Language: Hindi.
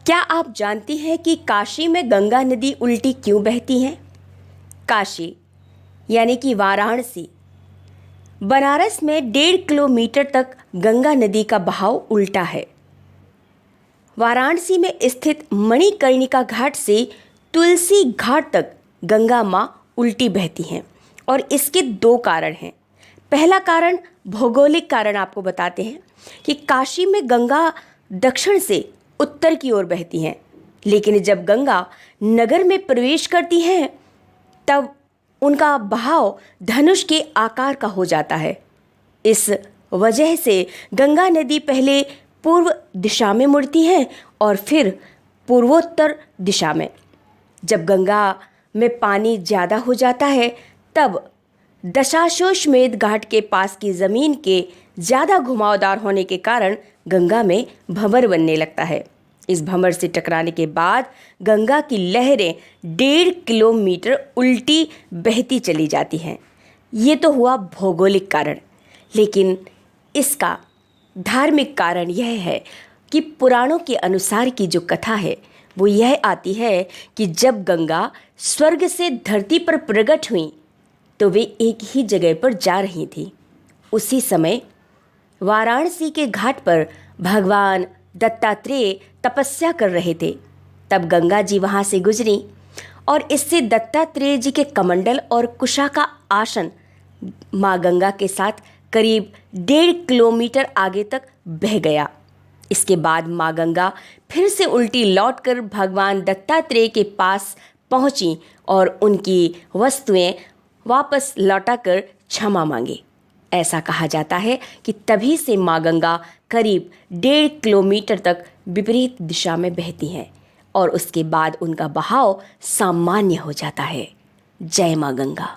क्या आप जानती हैं कि काशी में गंगा नदी उल्टी क्यों बहती है? काशी यानी कि वाराणसी, बनारस में 1.5 किलोमीटर तक गंगा नदी का बहाव उल्टा है। वाराणसी में स्थित मणिकर्णिका घाट से तुलसी घाट तक गंगा माँ उल्टी बहती हैं और इसके 2 कारण हैं। पहला कारण भौगोलिक कारण आपको बताते हैं कि काशी में गंगा दक्षिण से उत्तर की ओर बहती हैं, लेकिन जब गंगा नगर में प्रवेश करती हैं तब उनका बहाव धनुष के आकार का हो जाता है। इस वजह से गंगा नदी पहले पूर्व दिशा में मुड़ती है और फिर पूर्वोत्तर दिशा में। जब गंगा में पानी ज़्यादा हो जाता है तब दशाश्वमेध घाट के पास की ज़मीन के ज़्यादा घुमावदार होने के कारण गंगा में भंवर बनने लगता है। इस भंवर से टकराने के बाद गंगा की लहरें 1.5 किलोमीटर उल्टी बहती चली जाती हैं। ये तो हुआ भौगोलिक कारण, लेकिन इसका धार्मिक कारण यह है कि पुराणों के अनुसार की जो कथा है वो यह आती है कि जब गंगा स्वर्ग से धरती पर प्रकट हुई तो वे एक ही जगह पर जा रही थी। उसी समय वाराणसी के घाट पर भगवान दत्तात्रेय तपस्या कर रहे थे। तब गंगा जी वहाँ से गुजरी और इससे दत्तात्रेय जी के कमंडल और कुशा का आसन माँ गंगा के साथ करीब 1.5 किलोमीटर आगे तक बह गया। इसके बाद माँ गंगा फिर से उल्टी लौटकर भगवान दत्तात्रेय के पास पहुँची और उनकी वस्तुएं वापस लौटाकर क्षमा मांगी। ऐसा कहा जाता है कि तभी से माँ गंगा करीब 1.5 किलोमीटर तक विपरीत दिशा में बहती हैं और उसके बाद उनका बहाव सामान्य हो जाता है। जय माँ गंगा।